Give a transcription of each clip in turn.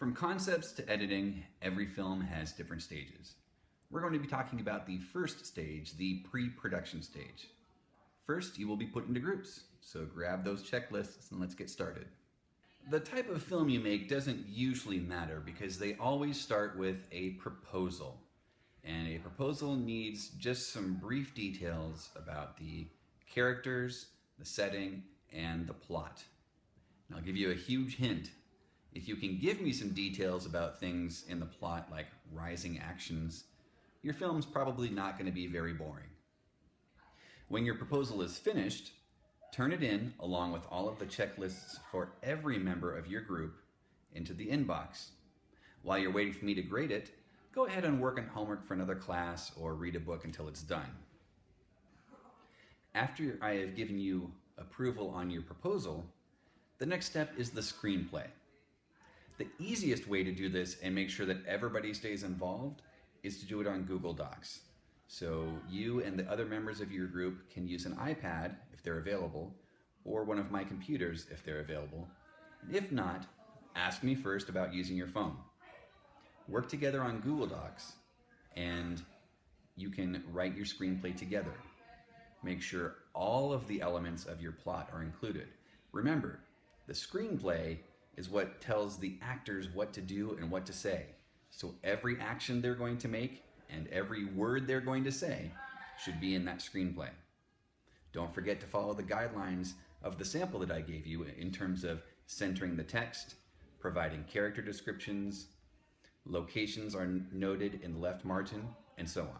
From concepts to editing, every film has different stages. We're going to be talking about the first stage, the pre-production stage. First, you will be put into groups, so grab those checklists and let's get started. The type of film you make doesn't usually matter because they always start with a proposal. And a proposal needs just some brief details about the characters, the setting, and the plot. And I'll give you a huge hint. If you can give me some details about things in the plot like rising actions, your film's probably not going to be very boring. When your proposal is finished, turn it in along with all of the checklists for every member of your group into the inbox. While you're waiting for me to grade it, go ahead and work on homework for another class or read a book until it's done. After I have given you approval on your proposal, the next step is the screenplay. The easiest way to do this and make sure that everybody stays involved is to do it on Google Docs. So you and the other members of your group can use an iPad if they're available, or one of my computers if they're available. If not, ask me first about using your phone. Work together on Google Docs and you can write your screenplay together. Make sure all of the elements of your plot are included. Remember, the screenplay is what tells the actors what to do and what to say. So every action they're going to make and every word they're going to say should be in that screenplay. Don't forget to follow the guidelines of the sample that I gave you in terms of centering the text, providing character descriptions, locations are noted in the left margin, and so on.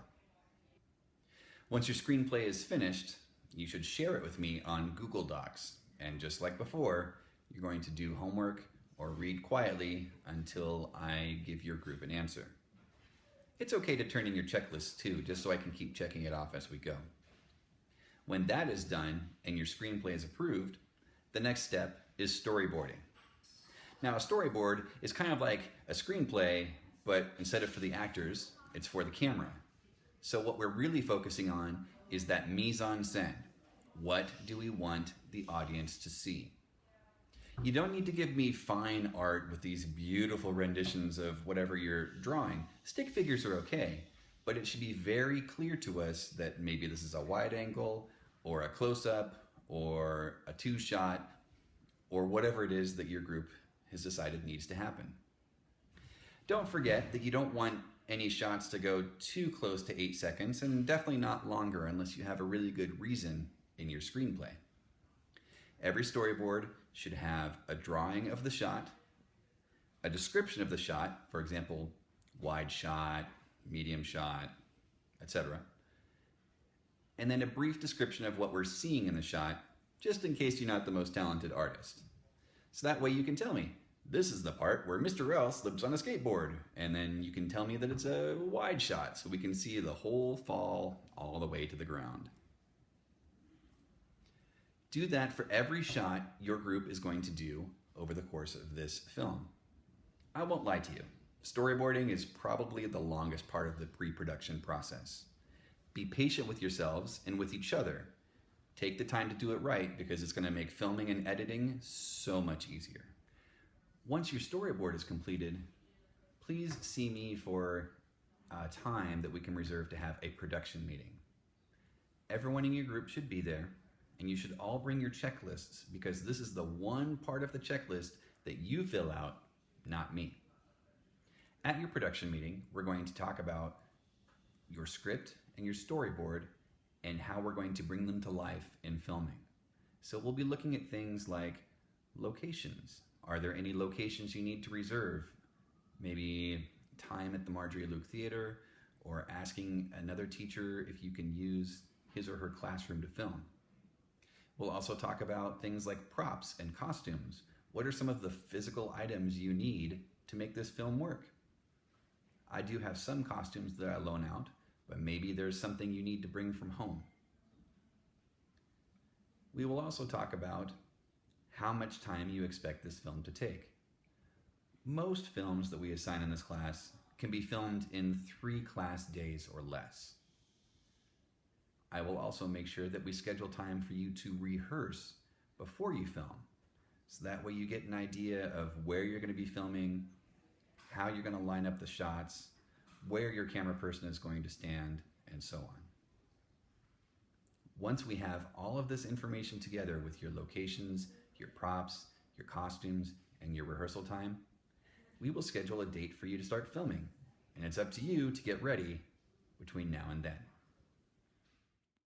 Once your screenplay is finished, you should share it with me on Google Docs. And just like before, you're going to do homework or read quietly until I give your group an answer. It's okay to turn in your checklist too, just so I can keep checking it off as we go. When that is done and your screenplay is approved, the next step is storyboarding. Now, a storyboard is kind of like a screenplay, but instead of for the actors, it's for the camera. So what we're really focusing on is that mise-en-scène. What do we want the audience to see? You don't need to give me fine art with these beautiful renditions of whatever you're drawing. Stick figures are okay, but it should be very clear to us that maybe this is a wide angle, or a close-up, or a two-shot, or whatever it is that your group has decided needs to happen. Don't forget that you don't want any shots to go too close to 8 seconds, and definitely not longer unless you have a really good reason in your screenplay. Every storyboard should have a drawing of the shot, a description of the shot, for example, wide shot, medium shot, etc. And then a brief description of what we're seeing in the shot, just in case you're not the most talented artist. So that way you can tell me, this is the part where Mr. L slips on a skateboard, and then you can tell me that it's a wide shot so we can see the whole fall all the way to the ground. Do that for every shot your group is going to do over the course of this film. I won't lie to you, storyboarding is probably the longest part of the pre-production process. Be patient with yourselves and with each other. Take the time to do it right because it's going to make filming and editing so much easier. Once your storyboard is completed, please see me for a time that we can reserve to have a production meeting. Everyone in your group should be there, and you should all bring your checklists because this is the one part of the checklist that you fill out, not me. At your production meeting, we're going to talk about your script and your storyboard and how we're going to bring them to life in filming. So we'll be looking at things like locations. Are there any locations you need to reserve? Maybe time at the Marjorie Luke Theater, or asking another teacher if you can use his or her classroom to film. We'll also talk about things like props and costumes. What are some of the physical items you need to make this film work? I do have some costumes that I loan out, but maybe there's something you need to bring from home. We will also talk about how much time you expect this film to take. Most films that we assign in this class can be filmed in 3 class days or less. I will also make sure that we schedule time for you to rehearse before you film. So that way you get an idea of where you're going to be filming, how you're going to line up the shots, where your camera person is going to stand, and so on. Once we have all of this information together with your locations, your props, your costumes, and your rehearsal time, we will schedule a date for you to start filming, and it's up to you to get ready between now and then.